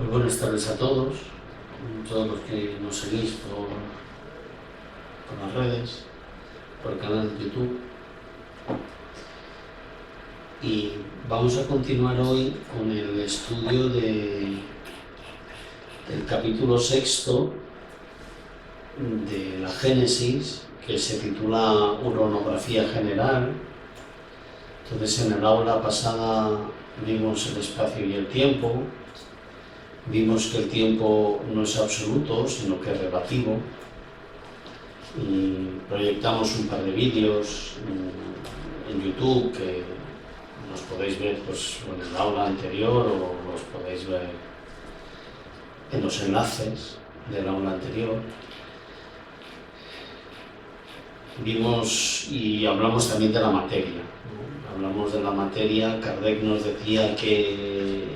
Pues buenas tardes a todos los que nos seguís por las redes, por el canal de YouTube. Y vamos a continuar hoy con el estudio del capítulo 6 de la Génesis, que se titula Uranografía General. Entonces, en el aula pasada vimos el espacio y el tiempo. Vimos que el tiempo no es absoluto, sino que es relativo, y proyectamos un par de vídeos en YouTube que los podéis ver en el aula anterior o los podéis ver en los enlaces del aula anterior. Vimos y hablamos también de la materia, ¿no? Hablamos de la materia. Kardec nos decía que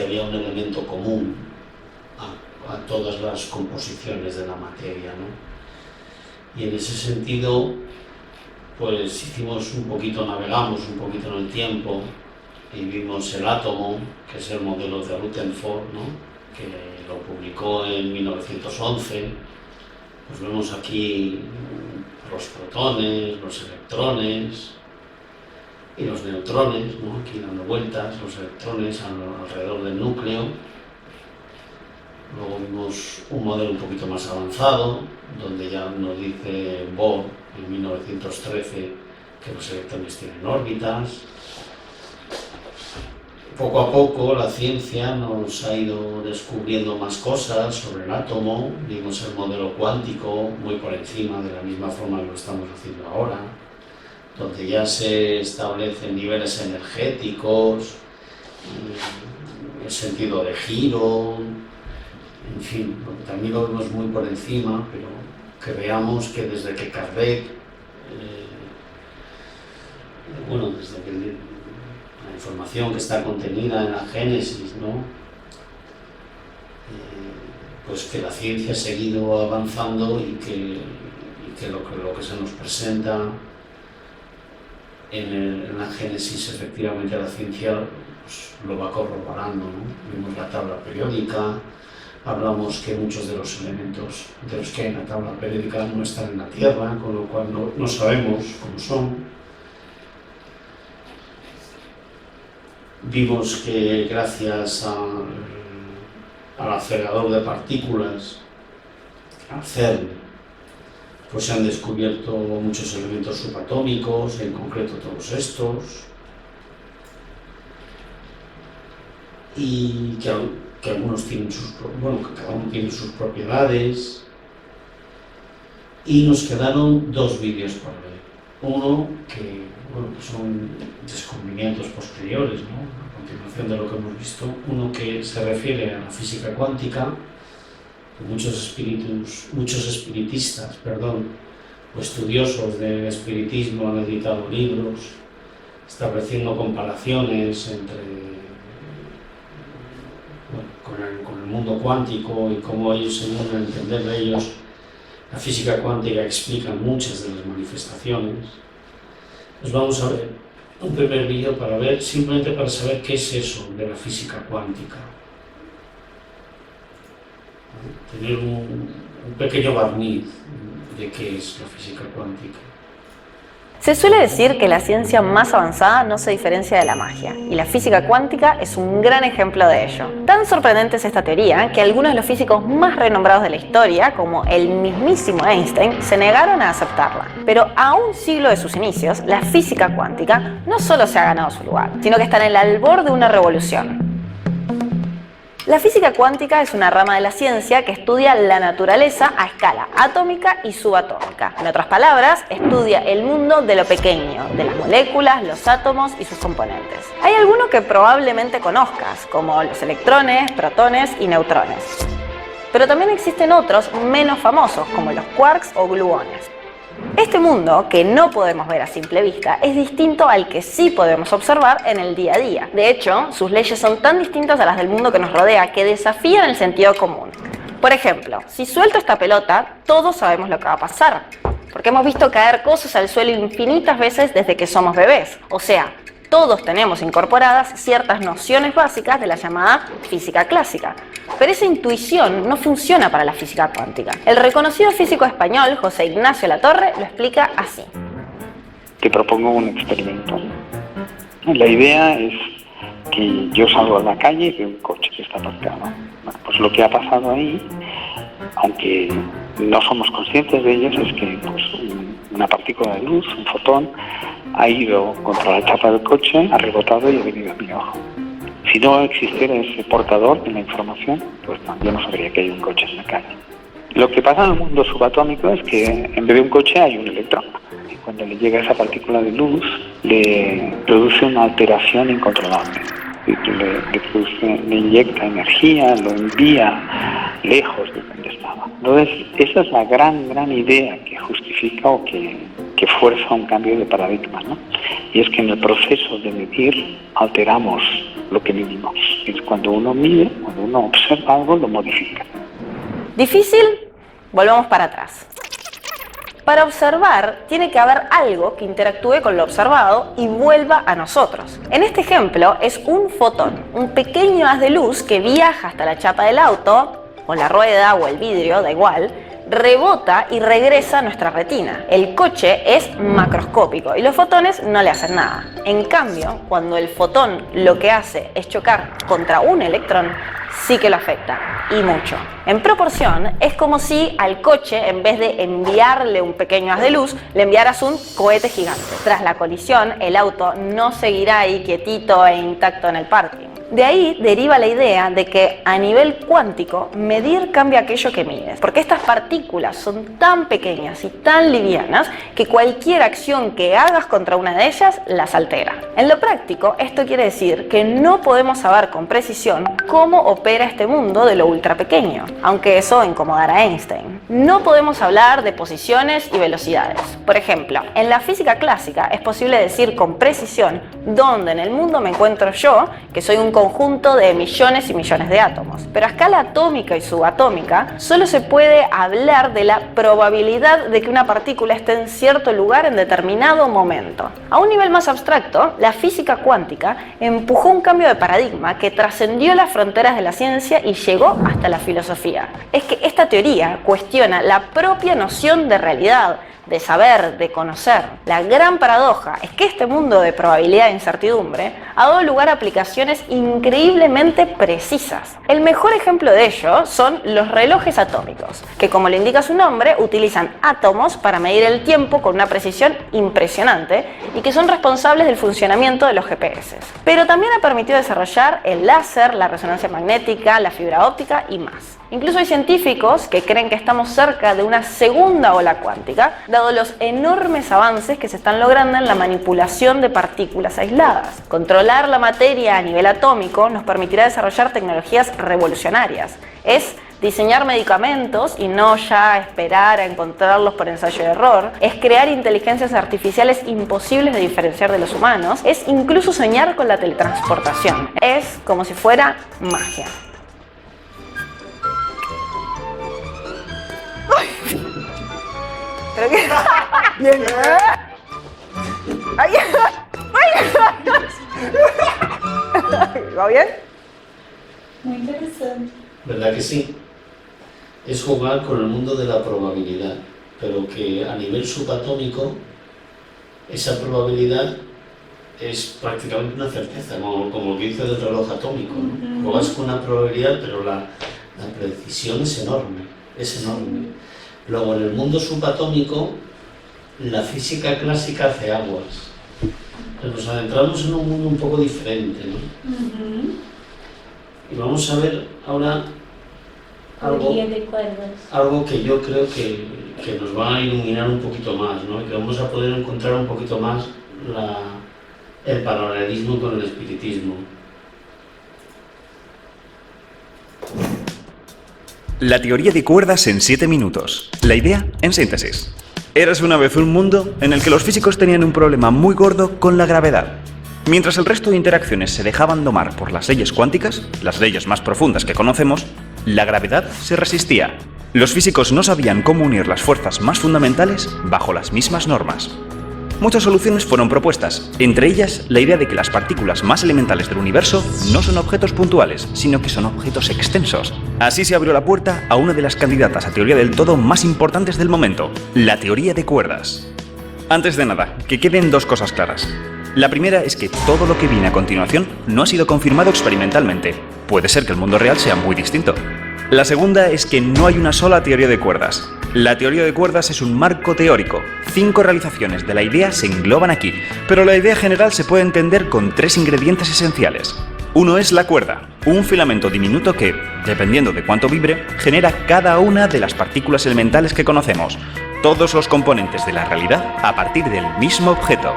había un elemento común a todas las composiciones de la materia, ¿no? Y en ese sentido, pues navegamos un poquito en el tiempo y vimos el átomo, que es el modelo de Rutherford, ¿no? Que lo publicó en 1911. Pues vemos aquí los protones, los electrones y los neutrones, ¿no? Aquí dando vueltas, los electrones alrededor del núcleo. Luego vimos un modelo un poquito más avanzado, donde ya nos dice Bohr en 1913 que los electrones tienen órbitas. Poco a poco la ciencia nos ha ido descubriendo más cosas sobre el átomo. Vimos el modelo cuántico muy por encima, de la misma forma que lo estamos haciendo ahora, donde ya se establecen niveles energéticos, el sentido de giro, en fin, también lo vemos muy por encima, pero que veamos que desde que Kardec, desde que la información que está contenida en la Génesis, ¿no? Pues que la ciencia ha seguido avanzando y que lo que se nos presenta en la Génesis, efectivamente la ciencia pues, lo va corroborando, ¿no? Vemos la tabla periódica, hablamos que muchos de los elementos de los que hay en la tabla periódica no están en la Tierra, con lo cual no sabemos cómo son. Vimos que gracias al acelerador de partículas, al CERN, pues se han descubierto muchos elementos subatómicos, en concreto todos estos, y que algunos tienen que cada uno tiene sus propiedades. Y nos quedaron dos vídeos por ver. Uno que son descubrimientos posteriores, ¿no? A continuación de lo que hemos visto. Uno que se refiere a la física cuántica. Muchos espiritistas, o estudiosos del espiritismo han editado libros estableciendo comparaciones con el mundo cuántico y cómo ellos, según el entender de ellos, la física cuántica explica muchas de las manifestaciones. Pues vamos a ver un primer vídeo simplemente para saber qué es eso de la física cuántica. Tener un pequeño barniz de qué es la física cuántica. Se suele decir que la ciencia más avanzada no se diferencia de la magia, y la física cuántica es un gran ejemplo de ello. Tan sorprendente es esta teoría que algunos de los físicos más renombrados de la historia, como el mismísimo Einstein, se negaron a aceptarla. Pero a un siglo de sus inicios, la física cuántica no solo se ha ganado su lugar, sino que está en el albor de una revolución. La física cuántica es una rama de la ciencia que estudia la naturaleza a escala atómica y subatómica. En otras palabras, estudia el mundo de lo pequeño, de las moléculas, los átomos y sus componentes. Hay algunos que probablemente conozcas, como los electrones, protones y neutrones. Pero también existen otros menos famosos, como los quarks o gluones. Este mundo, que no podemos ver a simple vista, es distinto al que sí podemos observar en el día a día. De hecho, sus leyes son tan distintas a las del mundo que nos rodea que desafían el sentido común. Por ejemplo, si suelto esta pelota, todos sabemos lo que va a pasar, porque hemos visto caer cosas al suelo infinitas veces desde que somos bebés. O sea, Todos tenemos incorporadas ciertas nociones básicas de la llamada física clásica, pero esa intuición no funciona para la física cuántica. El reconocido físico español José Ignacio Latorre lo explica así. Te propongo un experimento. La idea es que yo salgo a la calle y veo un coche que está aparcado. Bueno, pues lo que ha pasado ahí, aunque no somos conscientes de ello, es que pues, una partícula de luz, un fotón, ha ido contra la chapa del coche, ha rebotado y ha venido a mi ojo. Si no existiera ese portador de la información, pues no, yo no sabría que hay un coche en la calle. Lo que pasa en el mundo subatómico es que en vez de un coche hay un electrón. Y cuando le llega esa partícula de luz, le produce una alteración incontrolable. Le inyecta energía, lo envía lejos de donde estaba. Entonces, esa es la gran idea que justifica o que fuerza un cambio de paradigma, ¿no? Y es que en el proceso de medir alteramos lo que medimos. Es cuando uno mide, cuando uno observa algo, lo modifica. ¿Difícil? Volvamos para atrás. Para observar, tiene que haber algo que interactúe con lo observado y vuelva a nosotros. En este ejemplo, es un fotón, un pequeño haz de luz que viaja hasta la chapa del auto, o la rueda o el vidrio, da igual, rebota y regresa a nuestra retina. El coche es macroscópico y los fotones no le hacen nada. En cambio, cuando el fotón lo que hace es chocar contra un electrón, sí que lo afecta, y mucho. En proporción, es como si al coche, en vez de enviarle un pequeño haz de luz, le enviaras un cohete gigante. Tras la colisión, el auto no seguirá ahí quietito e intacto en el parking. De ahí deriva la idea de que a nivel cuántico medir cambia aquello que mides, porque estas partículas son tan pequeñas y tan livianas que cualquier acción que hagas contra una de ellas las altera. En lo práctico, esto quiere decir que no podemos saber con precisión cómo opera este mundo de lo ultra pequeño, aunque eso incomodara a Einstein. No podemos hablar de posiciones y velocidades. Por ejemplo, en la física clásica es posible decir con precisión dónde en el mundo me encuentro yo, que soy un conjunto de millones y millones de átomos. Pero a escala atómica y subatómica solo se puede hablar de la probabilidad de que una partícula esté en cierto lugar en determinado momento. A un nivel más abstracto, la física cuántica empujó un cambio de paradigma que trascendió las fronteras de la ciencia y llegó hasta la filosofía. Es que esta teoría cuestiona la propia noción de realidad, de saber, de conocer. La gran paradoja es que este mundo de probabilidad e incertidumbre ha dado lugar a aplicaciones increíblemente precisas. El mejor ejemplo de ello son los relojes atómicos, que como le indica su nombre, utilizan átomos para medir el tiempo con una precisión impresionante y que son responsables del funcionamiento de los GPS. Pero también ha permitido desarrollar el láser, la resonancia magnética, la fibra óptica y más. Incluso hay científicos que creen que estamos cerca de una segunda ola cuántica, dado los enormes avances que se están logrando en la manipulación de partículas aisladas. Controlar la materia a nivel atómico nos permitirá desarrollar tecnologías revolucionarias. Es diseñar medicamentos y no ya esperar a encontrarlos por ensayo y error. Es crear inteligencias artificiales imposibles de diferenciar de los humanos. Es incluso soñar con la teletransportación. Es como si fuera magia. Creo que... Bien. Ay, ¿va bien? Muy interesante. ¿Verdad que sí? Es jugar con el mundo de la probabilidad, pero que a nivel subatómico esa probabilidad es prácticamente una certeza, como que dice del reloj atómico, ¿no? Juegas con una probabilidad, pero la precisión es enorme, es enorme. Luego, en el mundo subatómico, la física clásica hace aguas. Nos adentramos en un mundo un poco diferente, ¿no? Y vamos a ver ahora algo que yo creo que nos va a iluminar un poquito más, ¿no? Y que vamos a poder encontrar un poquito más el paralelismo con el espiritismo. La teoría de cuerdas en 7 minutos. La idea en síntesis. Érase una vez un mundo en el que los físicos tenían un problema muy gordo con la gravedad. Mientras el resto de interacciones se dejaban domar por las leyes cuánticas, las leyes más profundas que conocemos, la gravedad se resistía. Los físicos no sabían cómo unir las fuerzas más fundamentales bajo las mismas normas. Muchas soluciones fueron propuestas, entre ellas la idea de que las partículas más elementales del universo no son objetos puntuales, sino que son objetos extensos. Así se abrió la puerta a una de las candidatas a teoría del todo más importantes del momento, la teoría de cuerdas. Antes de nada, que queden dos cosas claras. La primera es que todo lo que viene a continuación no ha sido confirmado experimentalmente. Puede ser que el mundo real sea muy distinto. La segunda es que no hay una sola teoría de cuerdas. La teoría de cuerdas es un marco teórico. 5 realizaciones de la idea se engloban aquí, pero la idea general se puede entender con 3 ingredientes esenciales. Uno es la cuerda, un filamento diminuto que, dependiendo de cuánto vibre, genera cada una de las partículas elementales que conocemos, todos los componentes de la realidad a partir del mismo objeto.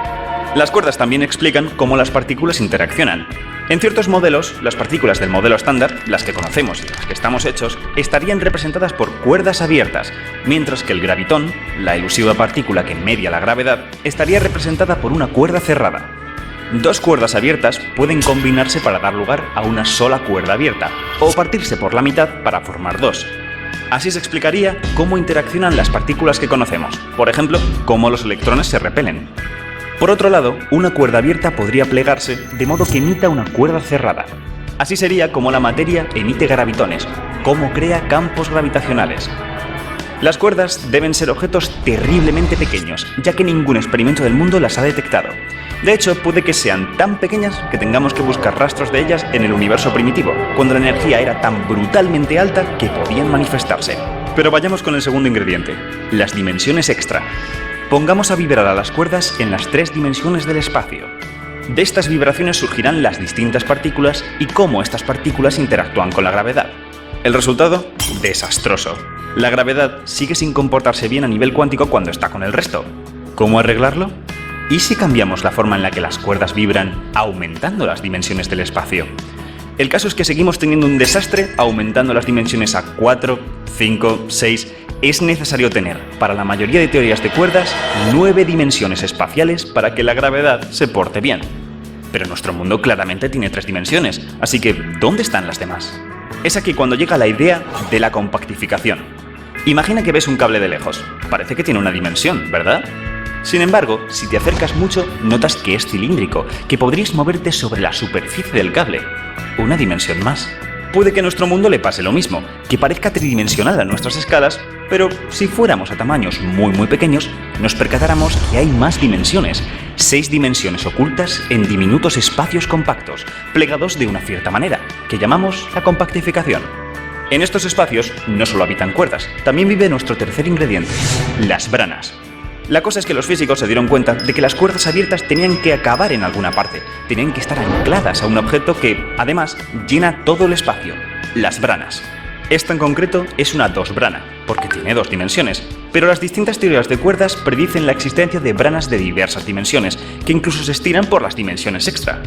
Las cuerdas también explican cómo las partículas interaccionan. En ciertos modelos, las partículas del modelo estándar, las que conocemos y las que estamos hechos, estarían representadas por cuerdas abiertas, mientras que el gravitón, la elusiva partícula que media la gravedad, estaría representada por una cuerda cerrada. 2 cuerdas abiertas pueden combinarse para dar lugar a una sola cuerda abierta, o partirse por la mitad para formar 2. Así se explicaría cómo interaccionan las partículas que conocemos, por ejemplo, cómo los electrones se repelen. Por otro lado, una cuerda abierta podría plegarse de modo que emita una cuerda cerrada. Así sería como la materia emite gravitones, cómo crea campos gravitacionales. Las cuerdas deben ser objetos terriblemente pequeños, ya que ningún experimento del mundo las ha detectado. De hecho, puede que sean tan pequeñas que tengamos que buscar rastros de ellas en el universo primitivo, cuando la energía era tan brutalmente alta que podían manifestarse. Pero vayamos con el segundo ingrediente, las dimensiones extra. Pongamos a vibrar a las cuerdas en las 3 dimensiones del espacio. De estas vibraciones surgirán las distintas partículas y cómo estas partículas interactúan con la gravedad. El resultado, desastroso. La gravedad sigue sin comportarse bien a nivel cuántico cuando está con el resto. ¿Cómo arreglarlo? ¿Y si cambiamos la forma en la que las cuerdas vibran, aumentando las dimensiones del espacio? El caso es que seguimos teniendo un desastre aumentando las dimensiones a 4, 5, 6... Es necesario tener, para la mayoría de teorías de cuerdas, 9 dimensiones espaciales para que la gravedad se porte bien. Pero nuestro mundo claramente tiene 3 dimensiones, así que ¿dónde están las demás? Es aquí cuando llega la idea de la compactificación. Imagina que ves un cable de lejos. Parece que tiene una dimensión, ¿verdad? Sin embargo, si te acercas mucho, notas que es cilíndrico, que podrías moverte sobre la superficie del cable. Una dimensión más. Puede que a nuestro mundo le pase lo mismo, que parezca tridimensional a nuestras escalas, pero si fuéramos a tamaños muy pequeños, nos percatáramos que hay más dimensiones, 6 dimensiones ocultas en diminutos espacios compactos, plegados de una cierta manera, que llamamos la compactificación. En estos espacios no solo habitan cuerdas, también vive nuestro tercer ingrediente, las branas. La cosa es que los físicos se dieron cuenta de que las cuerdas abiertas tenían que acabar en alguna parte, tenían que estar ancladas a un objeto que, además, llena todo el espacio, las branas. Esta en concreto es una 2-brana, porque tiene 2 dimensiones, pero las distintas teorías de cuerdas predicen la existencia de branas de diversas dimensiones, que incluso se estiran por las dimensiones extra.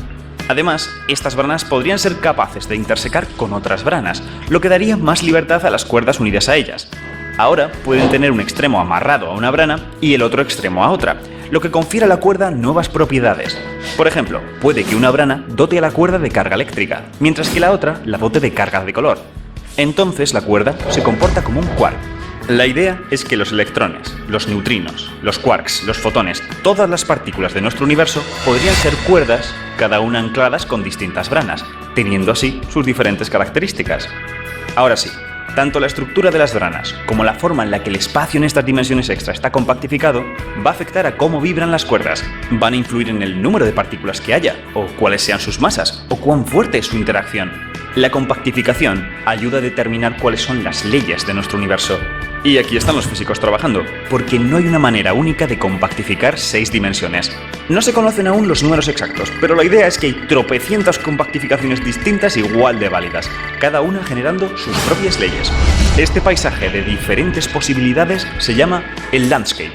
Además, estas branas podrían ser capaces de intersecar con otras branas, lo que daría más libertad a las cuerdas unidas a ellas. Ahora pueden tener un extremo amarrado a una brana y el otro extremo a otra, lo que confiere a la cuerda nuevas propiedades. Por ejemplo, puede que una brana dote a la cuerda de carga eléctrica, mientras que la otra la dote de carga de color. Entonces la cuerda se comporta como un quark. La idea es que los electrones, los neutrinos, los quarks, los fotones, todas las partículas de nuestro universo podrían ser cuerdas, cada una ancladas con distintas branas, teniendo así sus diferentes características. Ahora sí, tanto la estructura de las branas como la forma en la que el espacio en estas dimensiones extra está compactificado va a afectar a cómo vibran las cuerdas, van a influir en el número de partículas que haya, o cuáles sean sus masas, o cuán fuerte es su interacción. La compactificación ayuda a determinar cuáles son las leyes de nuestro universo. Y aquí están los físicos trabajando, porque no hay una manera única de compactificar 6 dimensiones. No se conocen aún los números exactos, pero la idea es que hay tropecientas compactificaciones distintas igual de válidas, cada una generando sus propias leyes. Este paisaje de diferentes posibilidades se llama el landscape.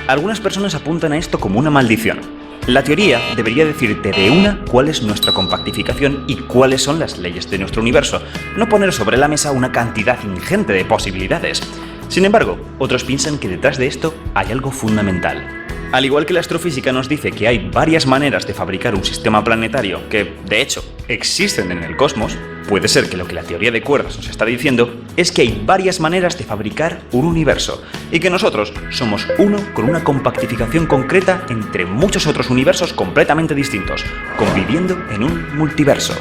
Algunas personas apuntan a esto como una maldición. La teoría debería decirte de una cuál es nuestra compactificación y cuáles son las leyes de nuestro universo, no poner sobre la mesa una cantidad ingente de posibilidades. Sin embargo, otros piensan que detrás de esto hay algo fundamental. Al igual que la astrofísica nos dice que hay varias maneras de fabricar un sistema planetario que, de hecho, existen en el cosmos, Puede ser que lo que la teoría de cuerdas nos está diciendo es que hay varias maneras de fabricar un universo y que nosotros somos uno con una compactificación concreta entre muchos otros universos completamente distintos, conviviendo en un multiverso.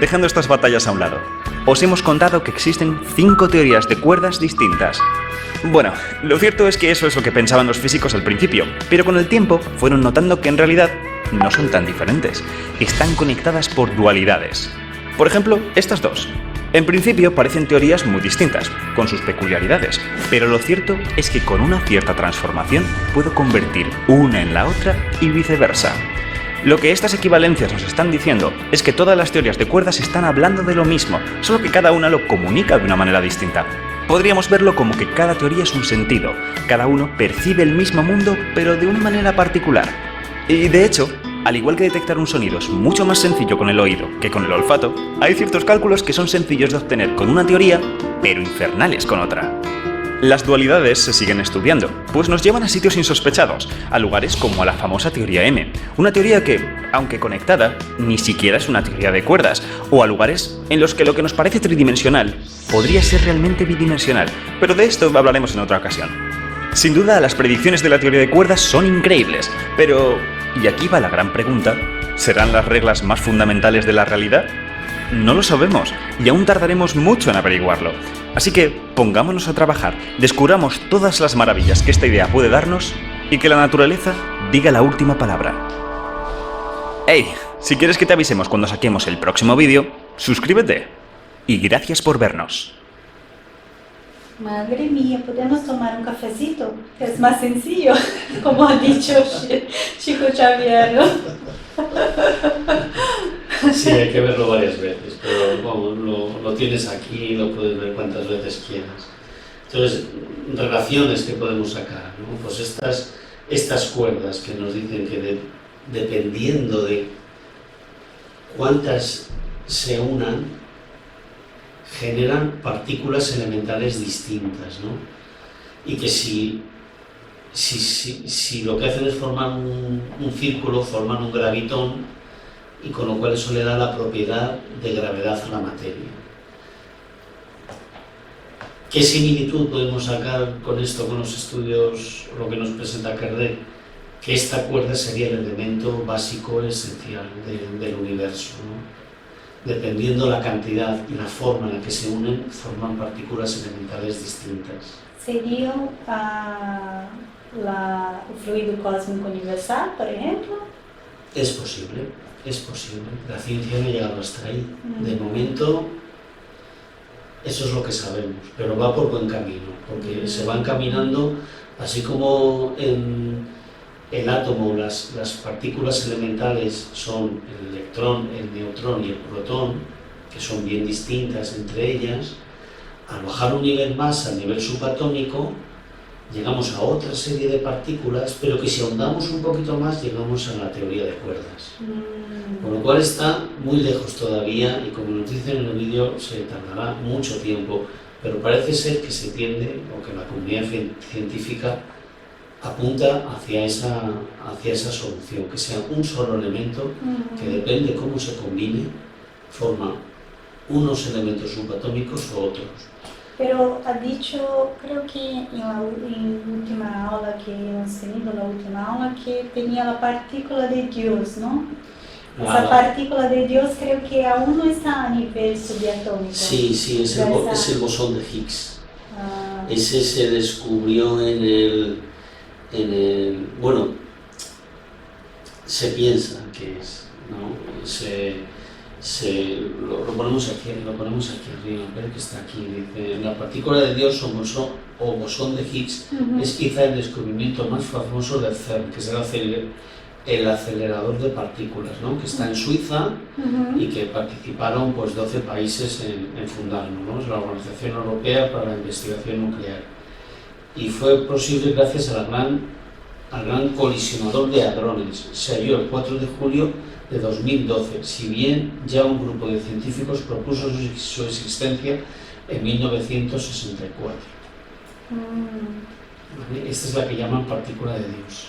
Dejando estas batallas a un lado, os hemos contado que existen 5 teorías de cuerdas distintas. Bueno, lo cierto es que eso es lo que pensaban los físicos al principio, pero con el tiempo fueron notando que en realidad no son tan diferentes, están conectadas por dualidades. Por ejemplo, estas dos. En principio parecen teorías muy distintas, con sus peculiaridades, pero lo cierto es que con una cierta transformación puedo convertir una en la otra y viceversa. Lo que estas equivalencias nos están diciendo es que todas las teorías de cuerdas están hablando de lo mismo, solo que cada una lo comunica de una manera distinta. Podríamos verlo como que cada teoría es un sentido, cada uno percibe el mismo mundo pero de una manera particular. Y de hecho, al igual que detectar un sonido es mucho más sencillo con el oído que con el olfato, hay ciertos cálculos que son sencillos de obtener con una teoría, pero infernales con otra. Las dualidades se siguen estudiando, pues nos llevan a sitios insospechados, a lugares como a la famosa teoría M, una teoría que, aunque conectada, ni siquiera es una teoría de cuerdas, o a lugares en los que lo que nos parece tridimensional podría ser realmente bidimensional, pero de esto hablaremos en otra ocasión. Sin duda, las predicciones de la teoría de cuerdas son increíbles, pero, y aquí va la gran pregunta, ¿serán las reglas más fundamentales de la realidad? No lo sabemos, y aún tardaremos mucho en averiguarlo. Así que pongámonos a trabajar, descubramos todas las maravillas que esta idea puede darnos y que la naturaleza diga la última palabra. ¡Hey! Si quieres que te avisemos cuando saquemos el próximo vídeo, suscríbete. Y gracias por vernos. Madre mía, ¿podemos tomar un cafecito? Es más sencillo, como ha dicho Chico Xavier, ¿no? Sí, hay que verlo varias veces, pero vamos, lo tienes aquí y lo puedes ver cuantas veces quieras. Entonces, relaciones que podemos sacar, ¿no? Pues estas cuerdas que nos dicen que dependiendo de cuántas se unan, generan partículas elementales distintas, ¿no? Y que si lo que hacen es formar un círculo, forman un gravitón, y con lo cual eso le da la propiedad de gravedad a la materia. ¿Qué similitud podemos sacar con esto, con los estudios, lo que nos presenta Kardec? Que esta cuerda sería el elemento básico esencial del universo, ¿no? Dependiendo la cantidad y la forma en la que se unen, forman partículas elementales distintas. ¿Sería el fluido cósmico universal, por ejemplo? Es posible, es posible. La ciencia no ha llegado hasta ahí. De momento, eso es lo que sabemos, pero va por buen camino, porque se van caminando, así como en el átomo las partículas elementales son el electrón, el neutrón y el protón, que son bien distintas entre ellas. Al bajar un nivel más, al nivel subatómico, llegamos a otra serie de partículas, pero que si ahondamos un poquito más llegamos a la teoría de cuerdas. Con lo cual está muy lejos todavía y, como nos dicen en el vídeo, se tardará mucho tiempo, pero parece ser que se tiende, o que la comunidad científica apunta hacia esa solución, que sea un solo elemento que depende de cómo se combine, forma unos elementos subatómicos o otros. Pero ha dicho, creo que en la última aula que hemos tenido, que tenía la partícula de Dios, ¿no? Esa partícula de Dios creo que aún no está a nivel subatómico. Sí, es el bosón de Higgs. Ese se descubrió bueno, se piensa que es, ¿no? Lo ponemos aquí arriba, ver que está aquí, dice, la partícula de Dios o bosón de Higgs es quizá el descubrimiento más famoso del CERN, que es el acelerador de partículas, ¿no? Que está en Suiza y que participaron pues 12 países en fundarlo, ¿no? Es la Organización Europea para la Investigación Nuclear. Y fue posible gracias al gran colisionador de hadrones. Se halló el 4 de julio de 2012, si bien ya un grupo de científicos propuso su existencia en 1964. ¿Vale? Esta es la que llaman partícula de Dios.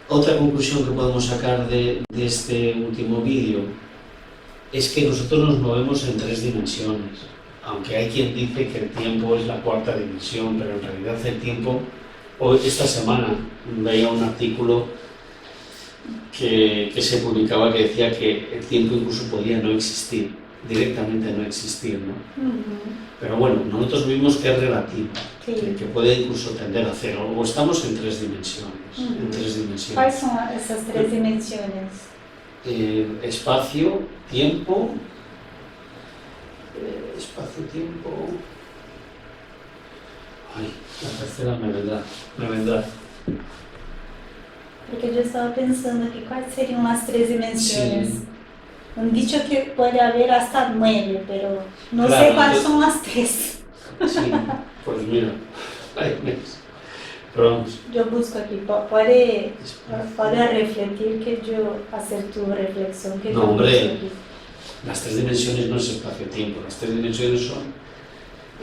Otra conclusión que podemos sacar de este último vídeo es que nosotros nos movemos en 3 dimensiones, aunque hay quien dice que el tiempo es la 4ª dimensión, pero en realidad el tiempo, esta semana veía un artículo que se publicaba que decía que el tiempo incluso podía no existir, directamente no existir, ¿no? Pero bueno, nosotros vimos que es relativo, que puede incluso tender a 0, o estamos en 3 dimensiones, en 3 dimensiones. ¿Cuáles son esas 3 dimensiones? Espacio, tiempo, espacio-tiempo. Ay, la 3ª me vendrá. Porque yo estaba pensando que cuáles serían las 3 dimensiones. Sí. Han dicho que puede haber hasta 9, pero no Claro, sé cuáles son las 3. Sí, pues mira, ahí ves. Pero vamos, Yo busco aquí, puede refletir que yo hacer tu reflexión que No, yo hombre. busco aquí. las 3 dimensiones no es espacio-tiempo, las 3 dimensiones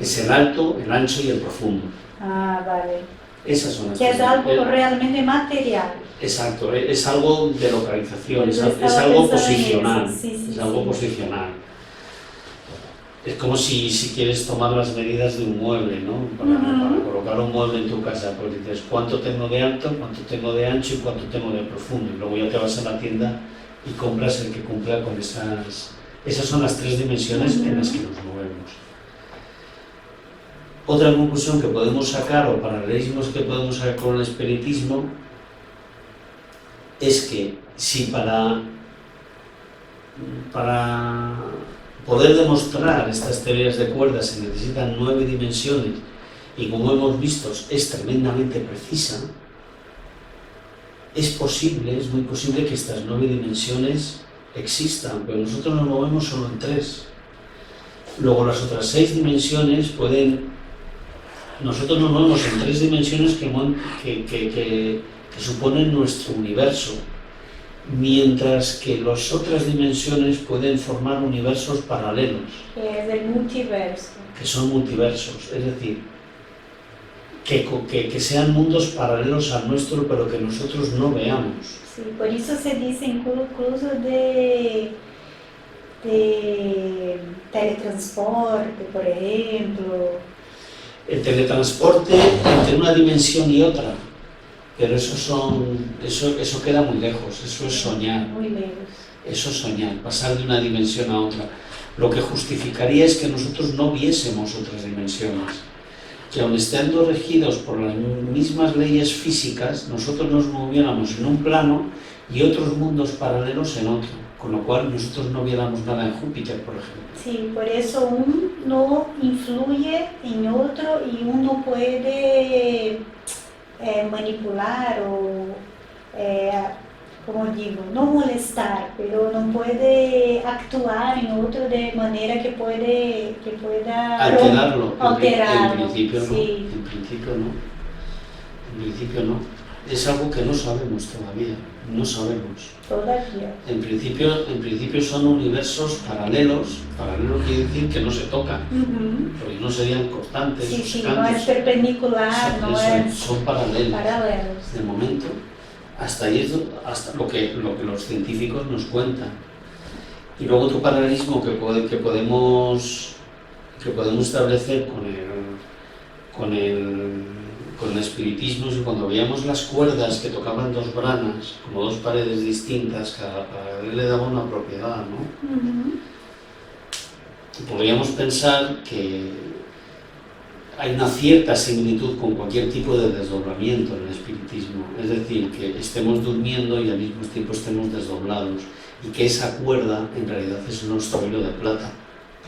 es el alto, el ancho y el profundo. Ah, vale. Esas son las Que es 3 algo dimensiones. realmente material. Exacto, es algo de localización, Pues es yo estaba algo pensando en posicional, eso, sí, es algo sí. posicional. Es como si quieres tomar las medidas de un mueble, ¿no? Para colocar un mueble en tu casa, pues dices cuánto tengo de alto, cuánto tengo de ancho y cuánto tengo de profundo. Y luego ya te vas a la tienda y compras el que cumpla con esas. Esas son las 3 dimensiones en las que nos movemos. Otra conclusión que podemos sacar, o paralelismos que podemos sacar con el espiritismo, es que si para poder demostrar estas teorías de cuerdas se necesitan 9 dimensiones y, como hemos visto, es tremendamente precisa, es muy posible que estas 9 dimensiones existan, pero nosotros nos movemos solo en 3. Luego las otras 6 dimensiones nosotros nos movemos en 3 dimensiones que suponen nuestro universo, mientras que las otras dimensiones pueden formar universos paralelos, Que es el multiverso. que son multiversos, es decir, que sean mundos paralelos al nuestro, pero que nosotros no veamos. Sí, por eso se dice incluso de teletransporte, por ejemplo. El teletransporte entre una dimensión y otra, pero eso queda muy lejos, eso es soñar. Muy lejos. Eso es soñar, pasar de una dimensión a otra. Lo que justificaría es que nosotros no viésemos otras dimensiones, que aun estando regidos por las mismas leyes físicas, nosotros nos moviéramos en un plano y otros mundos paralelos en otro, con lo cual nosotros no viéramos nada en Júpiter, por ejemplo. Sí, por eso uno influye en otro y uno puede manipular o, como digo, no molestar, pero no puede actuar en otro de manera que pueda Alterarlo. alterarlo. En principio no. Sí. En principio no. En principio no. Es algo que no sabemos todavía. No sabemos. Todavía. En principio son universos paralelos. Paralelo quiere decir que no se tocan, porque no serían constantes. Sí, o sí, secantes. no es perpendicular, no es Son paralelos. paralelos. De momento, hasta lo que los científicos nos cuentan. Y luego otro paralelismo que podemos establecer con el espiritismo es que cuando veíamos las cuerdas que tocaban 2 branas, como 2 paredes distintas, cada pared le daba una propiedad, ¿no? Podríamos pensar que hay una cierta similitud con cualquier tipo de desdoblamiento en el espiritismo, es decir, que estemos durmiendo y al mismo tiempo estemos desdoblados, y que esa cuerda en realidad es nuestro hilo de plata.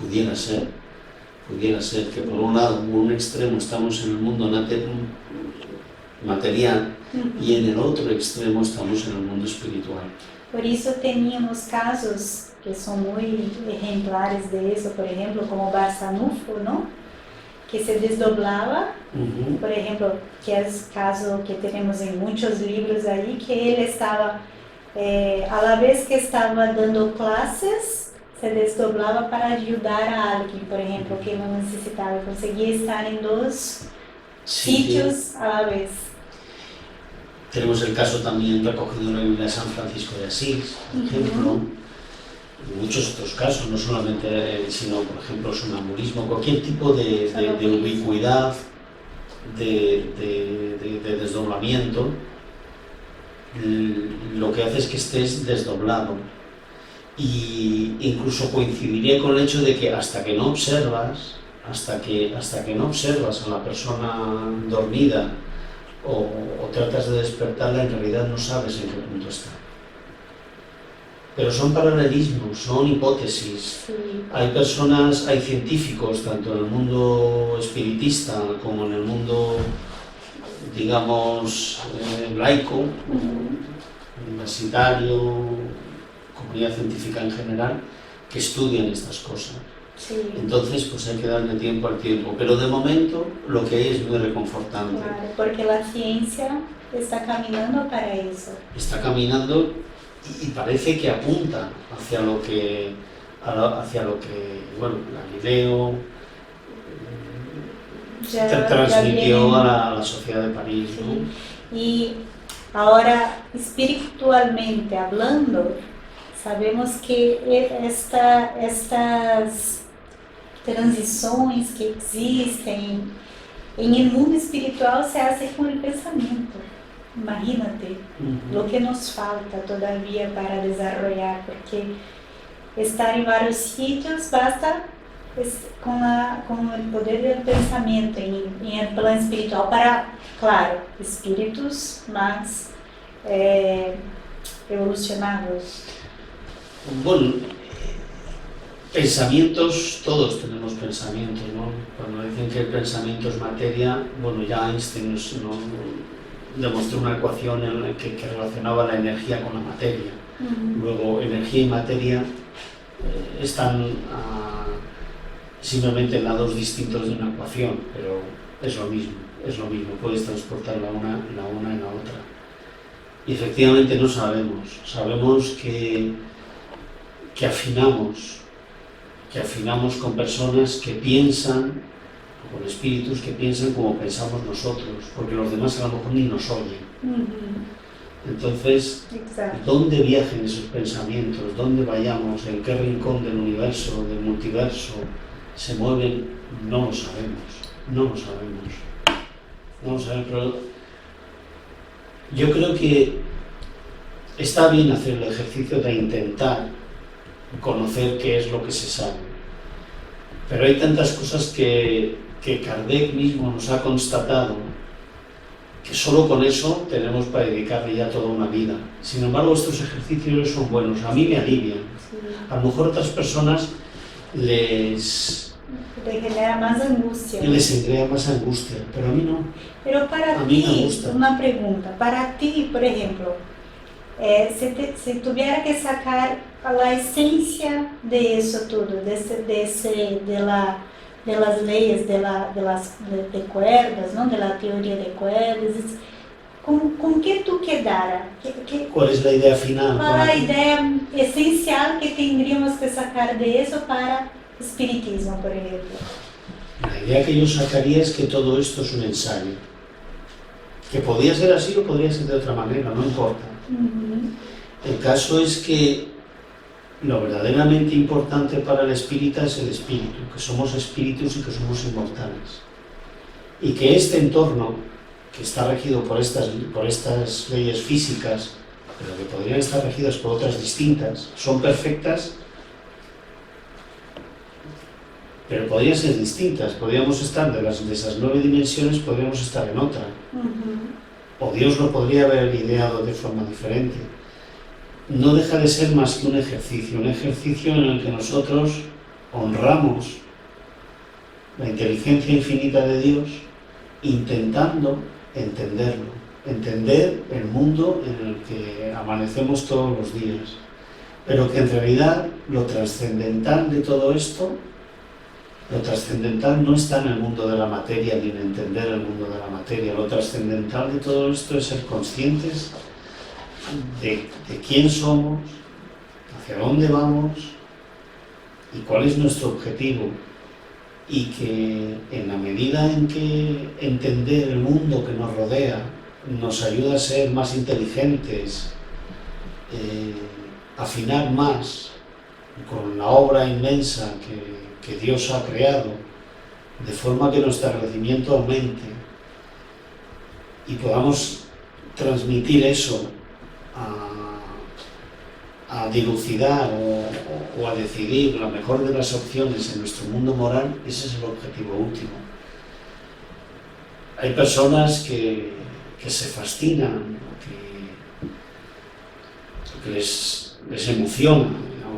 Pudiera ser que por un lado, en un extremo estamos en el mundo material y en el otro extremo estamos en el mundo espiritual. Por eso teníamos casos que son muy ejemplares de eso, por ejemplo, como Barçanufo, ¿no? Que se desdoblaba, por ejemplo, que es caso que tenemos en muchos libros ahí, que él estaba, a la vez que estaba dando clases, se desdoblaba para ayudar a alguien, por ejemplo, que no necesitaba, conseguía estar en 2 sitios a la vez. Tenemos el caso también recogido en la Biblia de San Francisco de Asís, por ejemplo. en muchos otros casos, no solamente, sino por ejemplo sonambulismo, cualquier tipo de ubicuidad, de desdoblamiento, lo que hace es que estés desdoblado. Y incluso coincidiría con el hecho de que hasta que no observas a la persona dormida o tratas de despertarla, en realidad no sabes en qué punto está. Pero son paralelismos, son hipótesis. Sí. Hay científicos, tanto en el mundo espiritista como en el mundo, digamos, laico, universitario, comunidad científica en general, que estudian estas cosas. Sí. Entonces, pues hay que darle tiempo al tiempo. Pero de momento, lo que hay es muy reconfortante. Claro, porque la ciencia está caminando para eso. Está caminando y parece que apunta hacia lo que, bueno, Galileo transmitió a la sociedad de París, sí. ¿no? Y ahora, espiritualmente hablando, sabemos que estas transições que existem en el mundo espiritual se hacen con el pensamiento. Imagínate lo que nos falta todavía para desarrollar, porque estar en varios sitios basta con el poder del pensamiento en el plano espiritual para, claro, espíritus más evolucionados. Bueno, pensamientos, todos tenemos pensamientos, ¿no? Cuando dicen que el pensamiento es materia, bueno, ya Einstein demostró una ecuación que relacionaba la energía con la materia. Luego, energía y materia están simplemente en lados distintos de una ecuación, pero es lo mismo, puedes transportar la una en la otra. Y efectivamente no sabemos que afinamos con personas que piensan, o con espíritus que piensan como pensamos nosotros, porque los demás a lo mejor ni nos oyen. Entonces, Exacto. ¿dónde viajen esos pensamientos? ¿Dónde vayamos? ¿En qué rincón del universo, del multiverso se mueven? No lo sabemos, pero yo creo que está bien hacer el ejercicio de intentar conocer qué es lo que se sabe. Pero hay tantas cosas que Kardec mismo nos ha constatado que solo con eso tenemos para dedicarle ya toda una vida. Sin embargo, estos ejercicios son buenos, a mí me alivian. Sí. A lo mejor a otras personas les genera más angustia. crea más angustia, pero a mí no. Pero para A mí me ti, gusta. una pregunta, para ti, por ejemplo, si tuviera que sacar la esencia de eso todo, de las leyes, de cuerdas, ¿no? De la teoría de cuerdas, ¿con qué tú quedara? ¿Cuál es la idea final? ¿Cuál es la idea esencial que tendríamos que sacar de eso para espiritismo, por ejemplo? La idea que yo sacaría es que todo esto es un ensayo. Que podría ser así o podría ser de otra manera, no importa. El caso es que lo verdaderamente importante para el espírita es el espíritu, que somos espíritus y que somos inmortales. Y que este entorno, que está regido por estas leyes físicas, pero que podrían estar regidas por otras distintas, son perfectas, pero podrían ser distintas. Podríamos estar de esas 9 dimensiones, podríamos estar en otra. O Dios lo podría haber ideado de forma diferente. No deja de ser más que un ejercicio en el que nosotros honramos la inteligencia infinita de Dios, intentando entenderlo, entender el mundo en el que amanecemos todos los días, pero que en realidad lo trascendental de todo esto, lo trascendental no está en el mundo de la materia ni en entender el mundo de la materia. Lo trascendental de todo esto es ser conscientes de quién somos, hacia dónde vamos y cuál es nuestro objetivo, y que en la medida en que entender el mundo que nos rodea nos ayuda a ser más inteligentes, afinar más con la obra inmensa que Dios ha creado, de forma que nuestro agradecimiento aumente y podamos transmitir eso a dilucidar o a decidir la mejor de las opciones en nuestro mundo moral. Ese es el objetivo último. Hay personas que se fascinan, que les emociona.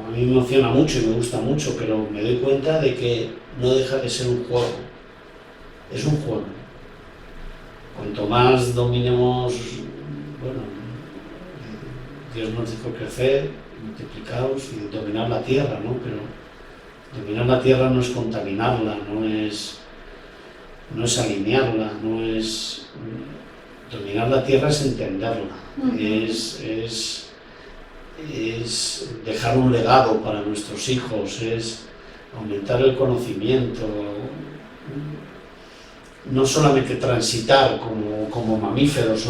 A mí me emociona mucho y me gusta mucho, pero me doy cuenta de que no deja de ser un juego. Es un juego. Cuanto más dominemos, bueno, Dios nos dijo crecer, multiplicaos y dominar la tierra, ¿no? Pero dominar la tierra no es contaminarla, no es alinearla, no es... Dominar la tierra es entenderla, es dejar un legado para nuestros hijos, es aumentar el conocimiento, no solamente transitar como mamíferos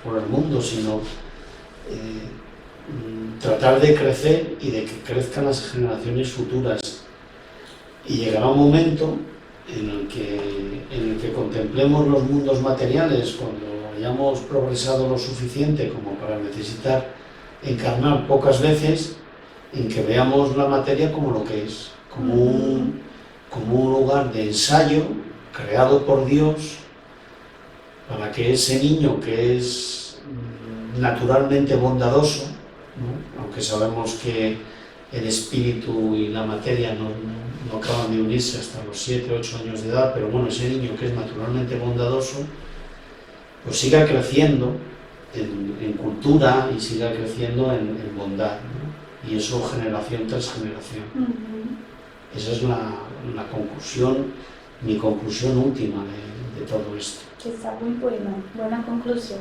por el mundo, sino tratar de crecer y de que crezcan las generaciones futuras. Y llegará un momento en el que contemplemos los mundos materiales cuando hayamos progresado lo suficiente como para necesitar encarnar pocas veces, en que veamos la materia como lo que es, como un lugar de ensayo creado por Dios para que ese niño que es naturalmente bondadoso, ¿no? Aunque sabemos que el espíritu y la materia no acaban de unirse hasta los 7 o 8 años de edad, pero bueno, ese niño que es naturalmente bondadoso, pues siga creciendo en cultura y siga creciendo en bondad, ¿no? Y eso generación tras generación. Esa es la conclusión, mi conclusión última de todo esto. Está muy buena conclusión.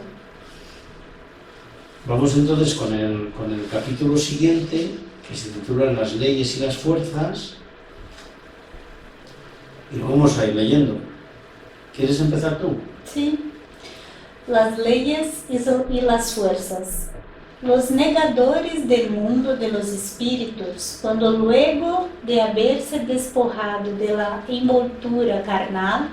Vamos entonces con el capítulo siguiente, que se titula Las leyes y las fuerzas, y lo vamos a ir leyendo. ¿Quieres empezar tú? Sí. Las leyes y las fuerzas. Los negadores del mundo de los espíritus, cuando luego de haberse despojado de la envoltura carnal,